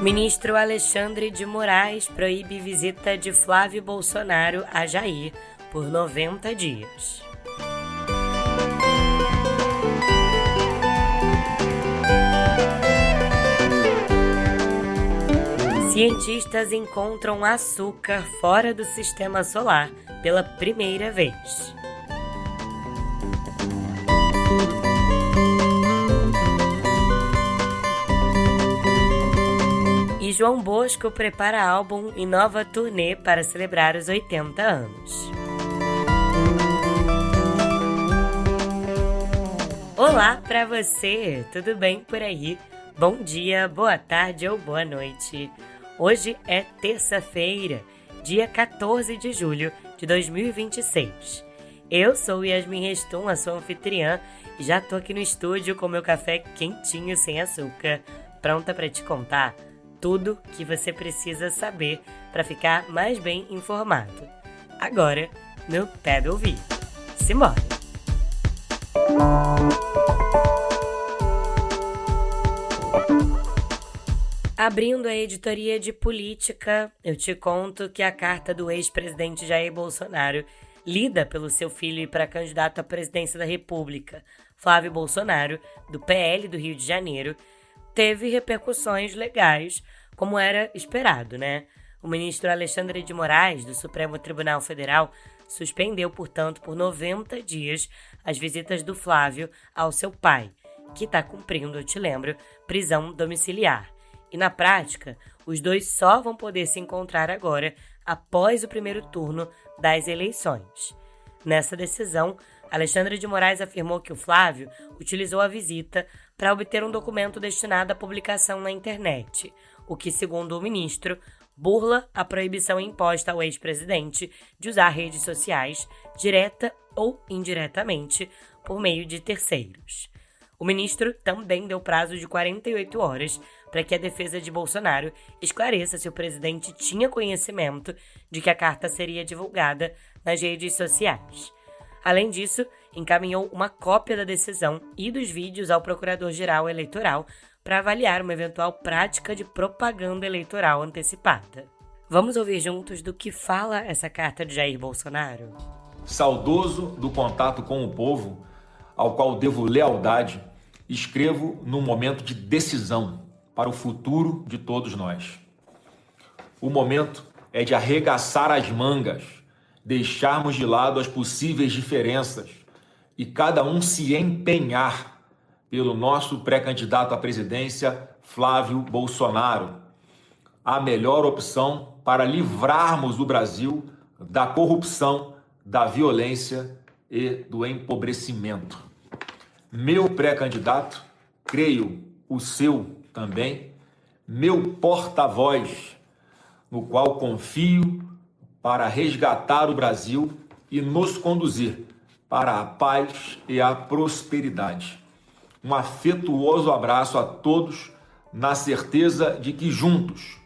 Ministro Alexandre de Moraes proíbe visita de Flávio Bolsonaro a Jair por 90 dias. Cientistas encontram açúcar fora do sistema solar pela primeira vez. E João Bosco prepara álbum e nova turnê para celebrar os 80 anos. Olá para você, tudo bem por aí? Bom dia, boa tarde ou boa noite. Hoje é terça-feira, dia 14 de julho de 2026. Eu sou Yasmin Restum, a sua anfitriã, e já tô aqui no estúdio com meu café quentinho sem açúcar, pronta para te contar tudo que você precisa saber para ficar mais bem informado. Agora, no pé do ouvido. Simbora! Abrindo a editoria de política, eu te conto que a carta do ex-presidente Jair Bolsonaro, lida pelo seu filho e pré-candidato à presidência da República, Flávio Bolsonaro, do PL do Rio de Janeiro, teve repercussões legais, como era esperado, né? O ministro Alexandre de Moraes, do Supremo Tribunal Federal, suspendeu, portanto, por 90 dias as visitas do Flávio ao seu pai, que está cumprindo, eu te lembro, prisão domiciliar. E na prática, os dois só vão poder se encontrar agora após o primeiro turno das eleições. Nessa decisão, Alexandre de Moraes afirmou que o Flávio utilizou a visita para obter um documento destinado à publicação na internet, o que, segundo o ministro, burla a proibição imposta ao ex-presidente de usar redes sociais, direta ou indiretamente, por meio de terceiros. O ministro também deu prazo de 48 horas para que a defesa de Bolsonaro esclareça se o presidente tinha conhecimento de que a carta seria divulgada nas redes sociais. Além disso, encaminhou uma cópia da decisão e dos vídeos ao Procurador-Geral Eleitoral para avaliar uma eventual prática de propaganda eleitoral antecipada. Vamos ouvir juntos do que fala essa carta de Jair Bolsonaro? Saudoso do contato com o povo, ao qual devo lealdade, escrevo num momento de decisão para o futuro de todos nós. O momento é de arregaçar as mangas, deixarmos de lado as possíveis diferenças e cada um se empenhar pelo nosso pré-candidato à presidência, Flávio Bolsonaro, a melhor opção para livrarmos o Brasil da corrupção, da violência e do empobrecimento. Meu pré-candidato, creio o seu também, meu porta-voz, no qual confio para resgatar o Brasil e nos conduzir para a paz e a prosperidade. Um afetuoso abraço a todos, na certeza de que juntos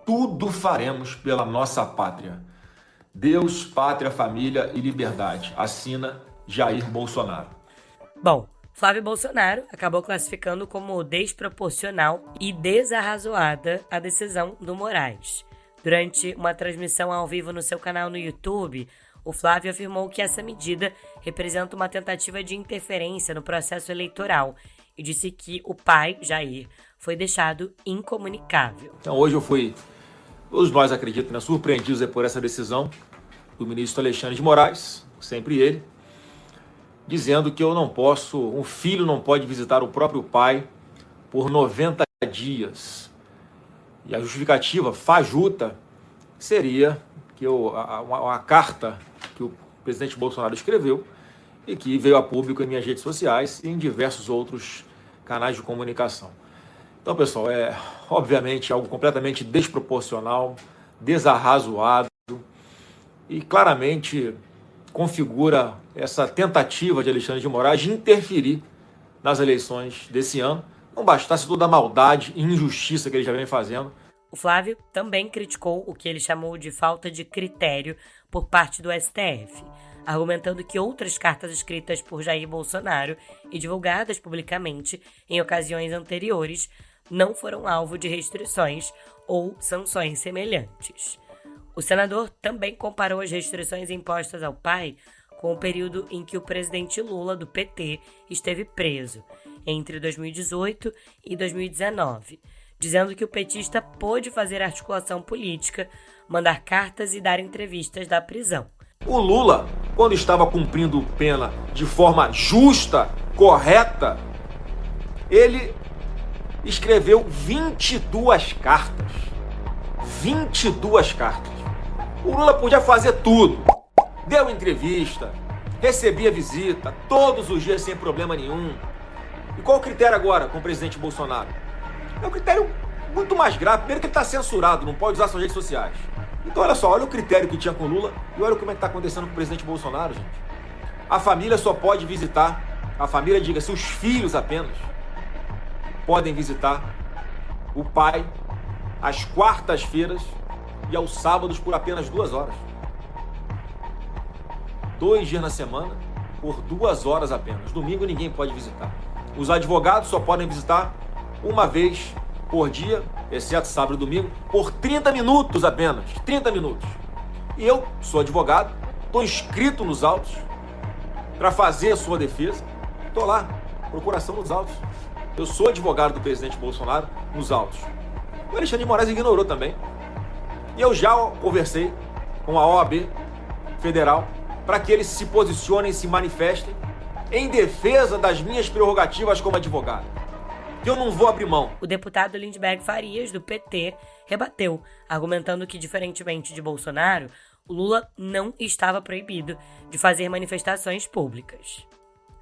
tudo faremos pela nossa pátria. Deus, pátria, família e liberdade. Assina Jair Bolsonaro. Bom, Flávio Bolsonaro acabou classificando como desproporcional e desarrazoada a decisão do Moraes. Durante uma transmissão ao vivo no seu canal no YouTube, o Flávio afirmou que essa medida representa uma tentativa de interferência no processo eleitoral e disse que o pai, Jair, foi deixado incomunicável. Então hoje todos nós acreditamos, né, surpreendidos por essa decisão do ministro Alexandre de Moraes, sempre ele, dizendo que um filho não pode visitar o próprio pai por 90 dias. E a justificativa fajuta seria que uma carta que o presidente Bolsonaro escreveu e que veio a público em minhas redes sociais e em diversos outros canais de comunicação. Então, pessoal, é obviamente algo completamente desproporcional, desarrazoado e claramente configura essa tentativa de Alexandre de Moraes de interferir nas eleições desse ano. Não bastasse toda a maldade e injustiça que ele já vem fazendo. O Flávio também criticou o que ele chamou de falta de critério por parte do STF, argumentando que outras cartas escritas por Jair Bolsonaro e divulgadas publicamente em ocasiões anteriores não foram alvo de restrições ou sanções semelhantes. O senador também comparou as restrições impostas ao pai com o período em que o presidente Lula, do PT, esteve preso, entre 2018 e 2019, dizendo que o petista pôde fazer articulação política, mandar cartas e dar entrevistas da prisão. O Lula, quando estava cumprindo pena de forma justa, correta, ele escreveu 22 cartas. 22 cartas. O Lula podia fazer tudo. Deu entrevista, recebia visita, todos os dias sem problema nenhum. E qual o critério agora com o presidente Bolsonaro? É um critério muito mais grave. Primeiro que ele está censurado, não pode usar suas redes sociais. Então olha só, olha o critério que tinha com o Lula e olha como é que está acontecendo com o presidente Bolsonaro, gente. A família só pode visitar, a família, diga-se, os filhos apenas, podem visitar o pai às quartas-feiras e aos sábados por apenas 2 horas. 2 dias na semana, por 2 horas apenas. Domingo ninguém pode visitar. Os advogados só podem visitar uma vez por dia, exceto sábado e domingo, por 30 minutos apenas. 30 minutos. E eu sou advogado, estou inscrito nos autos para fazer a sua defesa. Estou lá, procuração nos autos. Eu sou advogado do presidente Bolsonaro nos autos. O Alexandre de Moraes ignorou também. E eu já conversei com a OAB Federal para que eles se posicionem, se manifestem em defesa das minhas prerrogativas como advogado. Que eu não vou abrir mão. O deputado Lindbergh Farias, do PT, rebateu, argumentando que, diferentemente de Bolsonaro, o Lula não estava proibido de fazer manifestações públicas.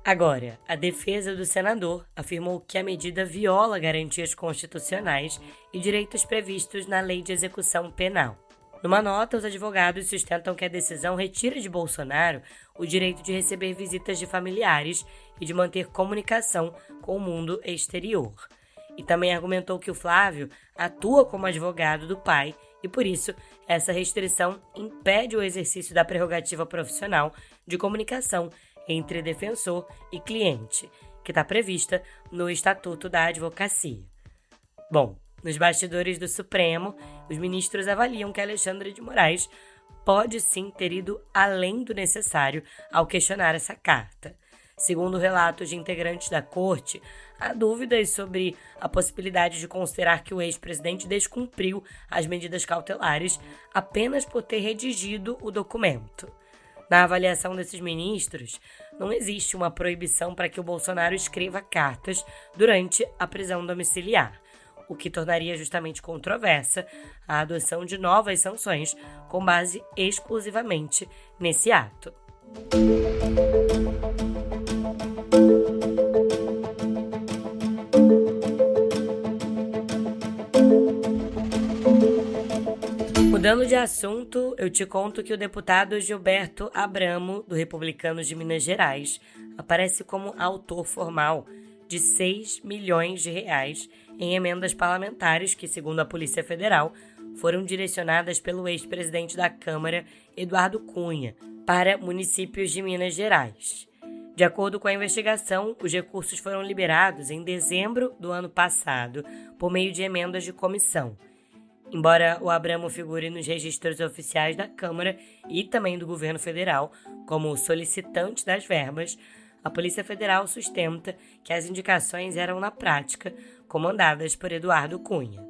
Agora, a defesa do senador afirmou que a medida viola garantias constitucionais e direitos previstos na Lei de Execução Penal. Numa nota, os advogados sustentam que a decisão retira de Bolsonaro o direito de receber visitas de familiares e de manter comunicação com o mundo exterior. E também argumentou que o Flávio atua como advogado do pai e, por isso, essa restrição impede o exercício da prerrogativa profissional de comunicação entre defensor e cliente, que está prevista no Estatuto da Advocacia. Bom, nos bastidores do Supremo, os ministros avaliam que Alexandre de Moraes pode sim ter ido além do necessário ao questionar essa carta. Segundo relatos de integrantes da corte, há dúvidas sobre a possibilidade de considerar que o ex-presidente descumpriu as medidas cautelares apenas por ter redigido o documento. Na avaliação desses ministros, não existe uma proibição para que o Bolsonaro escreva cartas durante a prisão domiciliar, o que tornaria justamente controversa a adoção de novas sanções com base exclusivamente nesse ato. Mudando de assunto, eu te conto que o deputado Gilberto Abramo, do Republicanos de Minas Gerais, aparece como autor formal de 6 milhões de reais em emendas parlamentares que, segundo a Polícia Federal, foram direcionadas pelo ex-presidente da Câmara, Eduardo Cunha, para municípios de Minas Gerais. De acordo com a investigação, os recursos foram liberados em dezembro do ano passado por meio de emendas de comissão. Embora o Abramo figure nos registros oficiais da Câmara e também do governo federal como solicitante das verbas, a Polícia Federal sustenta que as indicações eram, na prática, comandadas por Eduardo Cunha.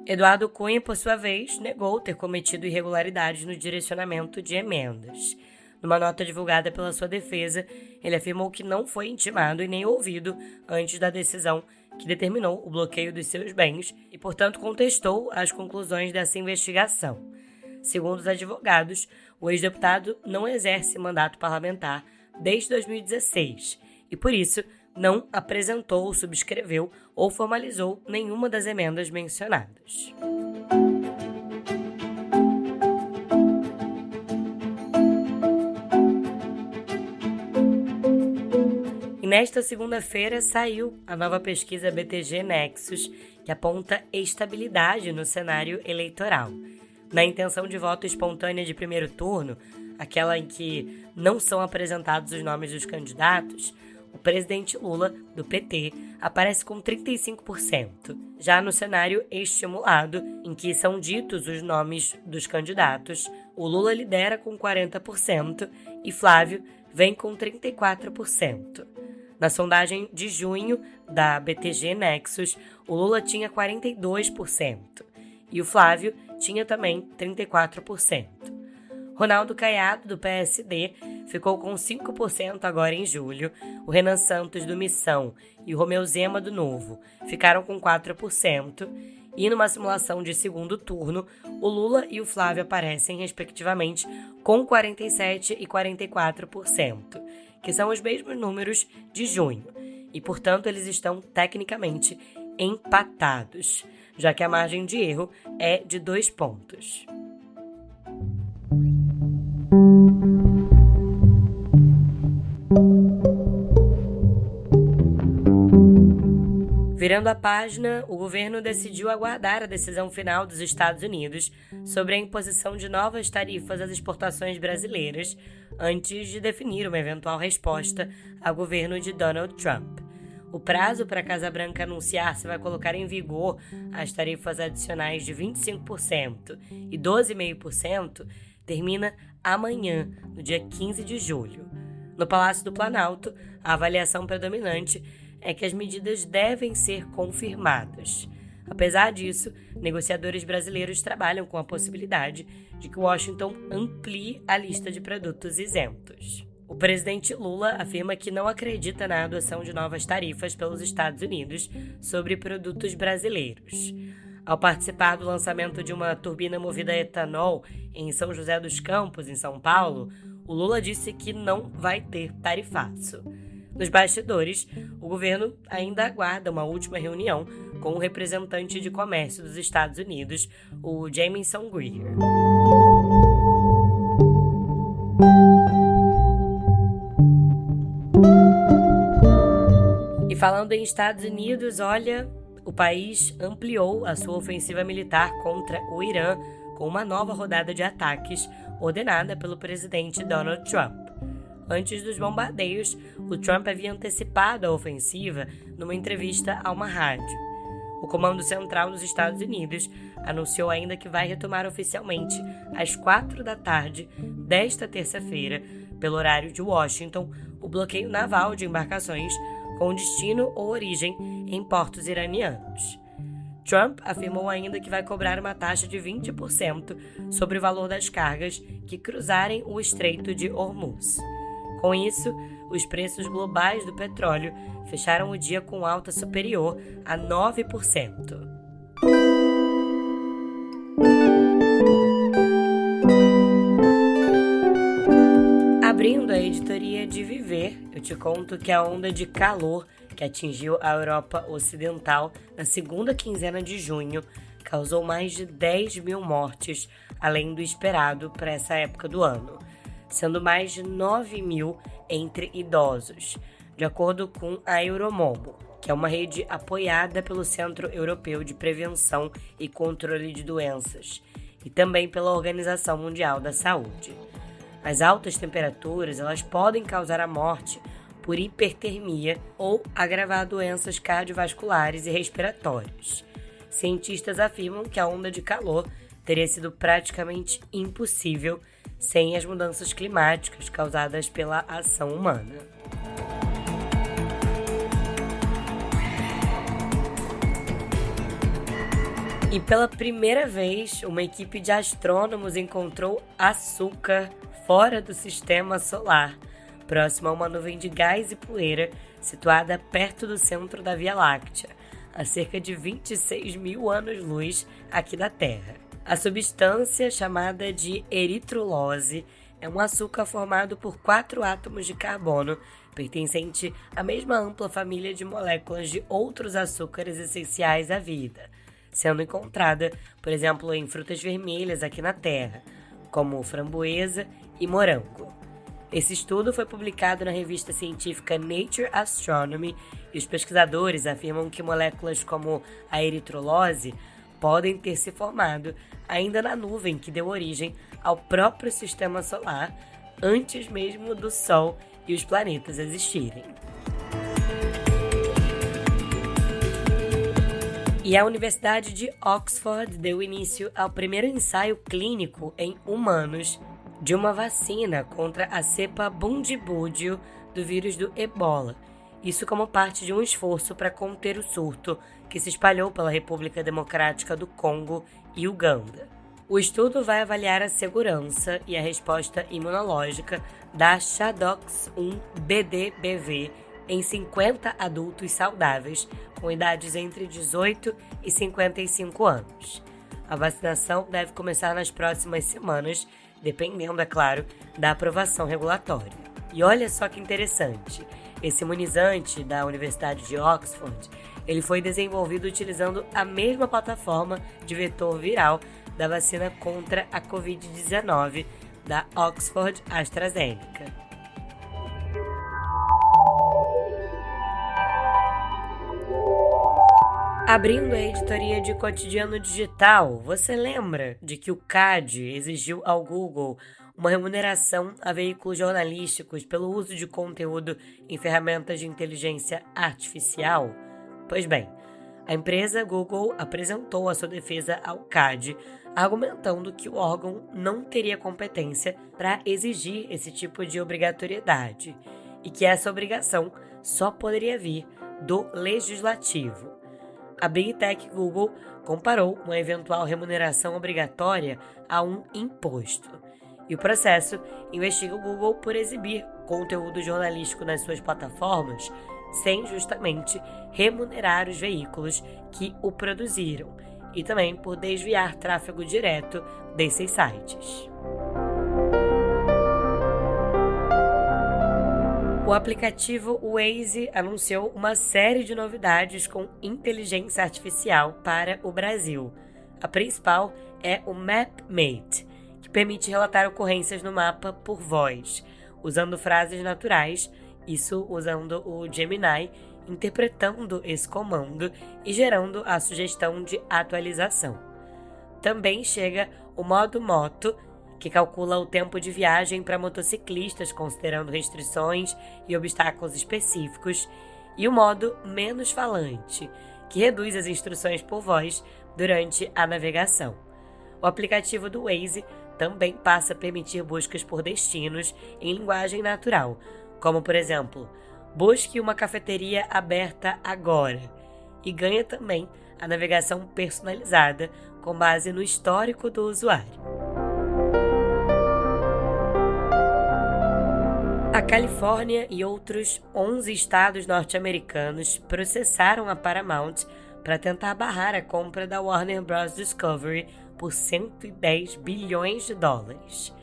Eduardo Cunha, por sua vez, negou ter cometido irregularidades no direcionamento de emendas. Numa nota divulgada pela sua defesa, ele afirmou que não foi intimado e nem ouvido antes da decisão que determinou o bloqueio dos seus bens e, portanto, contestou as conclusões dessa investigação. Segundo os advogados, o ex-deputado não exerce mandato parlamentar desde 2016 e, por isso, não apresentou, subscreveu ou formalizou nenhuma das emendas mencionadas. E nesta segunda-feira saiu a nova pesquisa BTG Nexus, que aponta estabilidade no cenário eleitoral. Na intenção de voto espontânea de primeiro turno, aquela em que não são apresentados os nomes dos candidatos, o presidente Lula, do PT, aparece com 35%. Já no cenário estimulado, em que são ditos os nomes dos candidatos, o Lula lidera com 40% e Flávio vem com 34%. Na sondagem de junho da BTG Nexus, o Lula tinha 42% e o Flávio tinha também 34%. Ronaldo Caiado, do PSD, ficou com 5% agora em julho, o Renan Santos, do Missão, e o Romeu Zema, do Novo, ficaram com 4%, e numa simulação de segundo turno, o Lula e o Flávio aparecem, respectivamente, com 47% e 44%, que são os mesmos números de junho, e, portanto, eles estão tecnicamente empatados, já que a margem de erro é de 2 pontos. Virando a página, o governo decidiu aguardar a decisão final dos Estados Unidos sobre a imposição de novas tarifas às exportações brasileiras antes de definir uma eventual resposta ao governo de Donald Trump. O prazo para a Casa Branca anunciar se vai colocar em vigor as tarifas adicionais de 25% e 12,5% termina amanhã, no dia 15 de julho. No Palácio do Planalto, a avaliação predominante é que as medidas devem ser confirmadas. Apesar disso, negociadores brasileiros trabalham com a possibilidade de que Washington amplie a lista de produtos isentos. O presidente Lula afirma que não acredita na adoção de novas tarifas pelos Estados Unidos sobre produtos brasileiros. Ao participar do lançamento de uma turbina movida a etanol em São José dos Campos, em São Paulo, o Lula disse que não vai ter tarifaço. Nos bastidores, o governo ainda aguarda uma última reunião com o representante de comércio dos Estados Unidos, o Jamieson Greer. E falando em Estados Unidos, olha, o país ampliou a sua ofensiva militar contra o Irã com uma nova rodada de ataques ordenada pelo presidente Donald Trump. Antes dos bombardeios, o Trump havia antecipado a ofensiva numa entrevista a uma rádio. O Comando Central dos Estados Unidos anunciou ainda que vai retomar oficialmente às 4 da tarde desta terça-feira, pelo horário de Washington, o bloqueio naval de embarcações com destino ou origem em portos iranianos. Trump afirmou ainda que vai cobrar uma taxa de 20% sobre o valor das cargas que cruzarem o Estreito de Hormuz. Com isso, os preços globais do petróleo fecharam o dia com alta superior a 9%. Abrindo a editoria de Viver, eu te conto que a onda de calor que atingiu a Europa Ocidental na segunda quinzena de junho causou mais de 10 mil mortes, além do esperado para essa época do ano, sendo mais de 9 mil entre idosos, de acordo com a Euromomo, que é uma rede apoiada pelo Centro Europeu de Prevenção e Controle de Doenças e também pela Organização Mundial da Saúde. As altas temperaturas elas podem causar a morte por hipertermia ou agravar doenças cardiovasculares e respiratórias. Cientistas afirmam que a onda de calor teria sido praticamente impossível sem as mudanças climáticas causadas pela ação humana. E pela primeira vez, uma equipe de astrônomos encontrou açúcar fora do sistema solar, próximo a uma nuvem de gás e poeira situada perto do centro da Via Láctea, a cerca de 26 mil anos-luz aqui da Terra. A substância, chamada de eritrulose, é um açúcar formado por 4 átomos de carbono, pertencente à mesma ampla família de moléculas de outros açúcares essenciais à vida, sendo encontrada, por exemplo, em frutas vermelhas aqui na Terra, como framboesa e morango. Esse estudo foi publicado na revista científica Nature Astronomy e os pesquisadores afirmam que moléculas como a eritrulose podem ter se formado ainda na nuvem que deu origem ao próprio sistema solar, antes mesmo do Sol e os planetas existirem. E a Universidade de Oxford deu início ao primeiro ensaio clínico em humanos de uma vacina contra a cepa Bundibugyo do vírus do Ebola. Isso como parte de um esforço para conter o surto que se espalhou pela República Democrática do Congo e Uganda. O estudo vai avaliar a segurança e a resposta imunológica da ChAdOx1-BDBV em 50 adultos saudáveis com idades entre 18 e 55 anos. A vacinação deve começar nas próximas semanas, dependendo, é claro, da aprovação regulatória. E olha só que interessante, esse imunizante da Universidade de Oxford, ele foi desenvolvido utilizando a mesma plataforma de vetor viral da vacina contra a Covid-19 da Oxford AstraZeneca. Abrindo a editoria de Cotidiano Digital, você lembra de que o CAD exigiu ao Google uma remuneração a veículos jornalísticos pelo uso de conteúdo em ferramentas de inteligência artificial? Pois bem, a empresa Google apresentou a sua defesa ao CAD, argumentando que o órgão não teria competência para exigir esse tipo de obrigatoriedade e que essa obrigação só poderia vir do legislativo. A Big Tech Google comparou uma eventual remuneração obrigatória a um imposto. E o processo investiga o Google por exibir conteúdo jornalístico nas suas plataformas sem justamente remunerar os veículos que o produziram e também por desviar tráfego direto desses sites. O aplicativo Waze anunciou uma série de novidades com inteligência artificial para o Brasil. A principal é o MapMate, que permite relatar ocorrências no mapa por voz, usando frases naturais, isso usando o Gemini, interpretando esse comando e gerando a sugestão de atualização. Também chega o modo moto, que calcula o tempo de viagem para motociclistas, considerando restrições e obstáculos específicos, e o modo menos falante, que reduz as instruções por voz durante a navegação. O aplicativo do Waze também passa a permitir buscas por destinos em linguagem natural, como, por exemplo, busque uma cafeteria aberta agora, e ganha também a navegação personalizada com base no histórico do usuário. A Califórnia e outros 11 estados norte-americanos processaram a Paramount para tentar barrar a compra da Warner Bros. Discovery por 110 bilhões de dólares.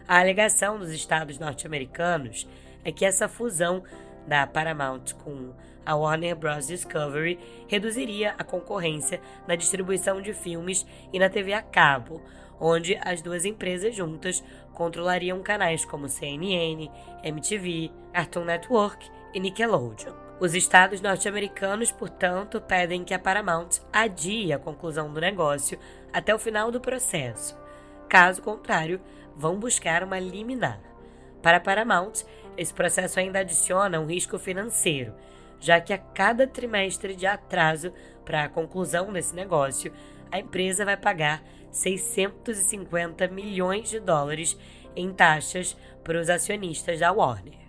A alegação dos estados norte-americanos é que essa fusão da Paramount com a Warner Bros. Discovery reduziria a concorrência na distribuição de filmes e na TV a cabo, onde as duas empresas juntas controlariam canais como CNN, MTV, Cartoon Network e Nickelodeon. Os estados norte-americanos, portanto, pedem que a Paramount adie a conclusão do negócio até o final do processo. Caso contrário, vão buscar uma liminar. Para a Paramount, esse processo ainda adiciona um risco financeiro, já que a cada trimestre de atraso para a conclusão desse negócio, a empresa vai pagar 650 milhões de dólares em taxas para os acionistas da Warner.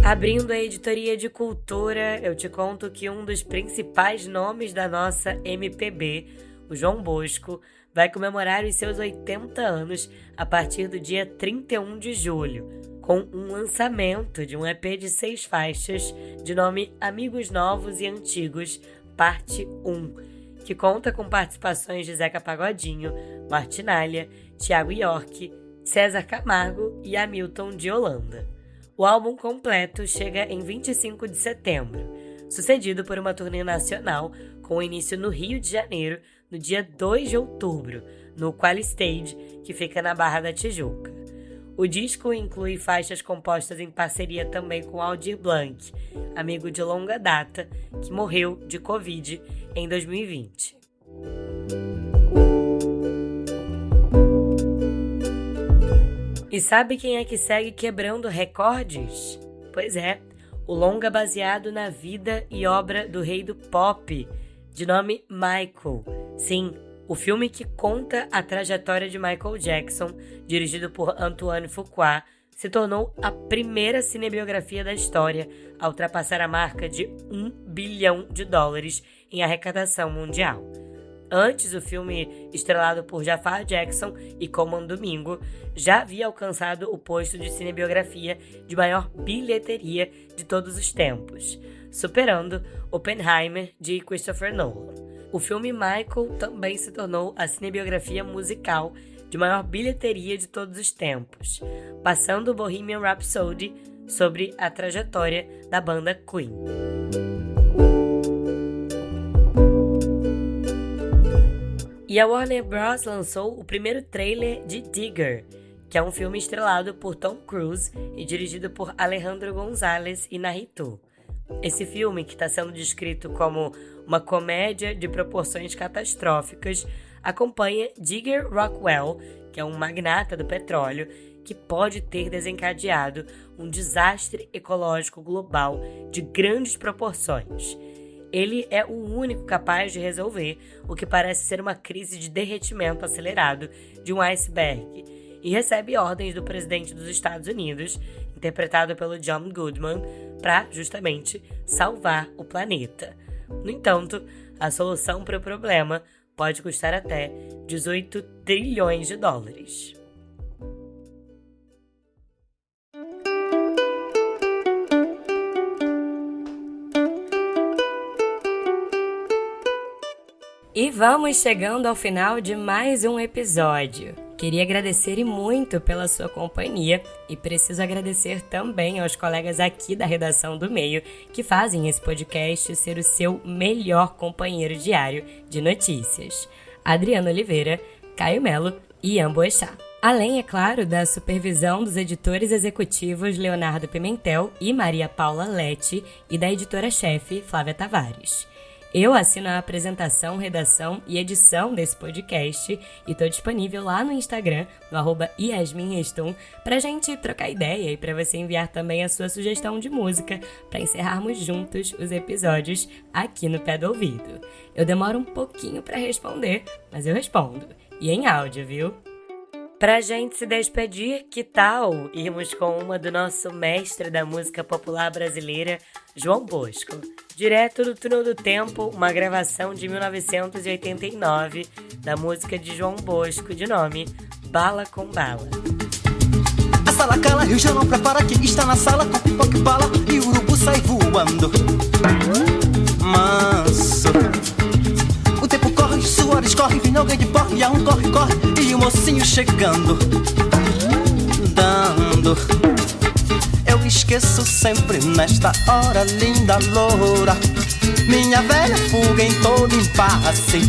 Abrindo a editoria de cultura, eu te conto que um dos principais nomes da nossa MPB, o João Bosco, vai comemorar os seus 80 anos a partir do dia 31 de julho, com um lançamento de um EP de 6 faixas de nome Amigos Novos e Antigos, Parte 1, que conta com participações de Zeca Pagodinho, Martinália, Thiago York, César Camargo e Hamilton de Holanda. O álbum completo chega em 25 de setembro, sucedido por uma turnê nacional com início no Rio de Janeiro, no dia 2 de outubro, no Qualistage, que fica na Barra da Tijuca. O disco inclui faixas compostas em parceria também com Aldir Blanc, amigo de longa data, que morreu de Covid em 2020. E E sabe quem é que segue quebrando recordes? Pois é, o longa baseado na vida e obra do rei do pop, de nome Michael. Sim, o filme que conta a trajetória de Michael Jackson, dirigido por Antoine Fuqua, se tornou a primeira cinebiografia da história a ultrapassar a marca de $1 bilhão em arrecadação mundial. Antes, o filme, estrelado por Jafar Jackson e Coleman Domingo, já havia alcançado o posto de cinebiografia de maior bilheteria de todos os tempos, superando Oppenheimer, de Christopher Nolan. O filme Michael também se tornou a cinebiografia musical de maior bilheteria de todos os tempos, passando Bohemian Rhapsody sobre a trajetória da banda Queen. E a Warner Bros. Lançou o primeiro trailer de Digger, que é um filme estrelado por Tom Cruise e dirigido por Alejandro González Iñárritu. Esse filme, que está sendo descrito como uma comédia de proporções catastróficas, acompanha Digger Rockwell, que é um magnata do petróleo, que pode ter desencadeado um desastre ecológico global de grandes proporções. Ele é o único capaz de resolver o que parece ser uma crise de derretimento acelerado de um iceberg e recebe ordens do presidente dos Estados Unidos, interpretado pelo John Goodman, para justamente salvar o planeta. No entanto, a solução para o problema pode custar até $18 trilhões. E vamos chegando ao final de mais um episódio. Queria agradecer e muito pela sua companhia e preciso agradecer também aos colegas aqui da redação do Meio que fazem esse podcast ser o seu melhor companheiro diário de notícias. Adriano Oliveira, Caio Melo e Ian Boechat. Além, é claro, da supervisão dos editores executivos Leonardo Pimentel e Maria Paula Lete e da editora-chefe Flávia Tavares. Eu assino a apresentação, redação e edição desse podcast e estou disponível lá no Instagram, no @yasminreston, pra gente trocar ideia e para você enviar também a sua sugestão de música para encerrarmos juntos os episódios aqui no Pé do Ouvido. Eu demoro um pouquinho para responder, mas eu respondo. E em áudio, viu? Pra gente se despedir, que tal irmos com uma do nosso mestre da música popular brasileira, João Bosco? Direto do Túnel do Tempo, uma gravação de 1989 da música de João Bosco, de nome Bala com Bala. A sala cala, Rio já não prepara, que está na sala com pipoca e bala e o urubu sai voando. Manso. O tempo corre, os suores correm, vem alguém de porre, e a um corre, corre, e o mocinho chegando, dando. Eu esqueço sempre nesta hora, linda loura, minha velha fuga em todo impasse.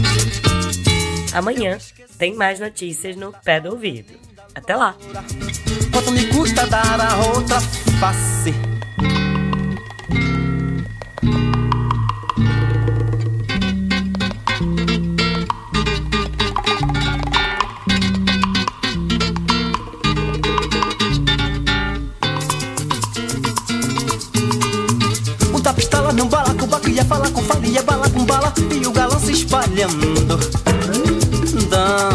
Amanhã tem mais notícias no Pé do Ouvido. Até lá! Quanto me custa dar a outra face? Num balacobaco ia falar com fala, ia bala com bala, e o galão se espalhando, dando.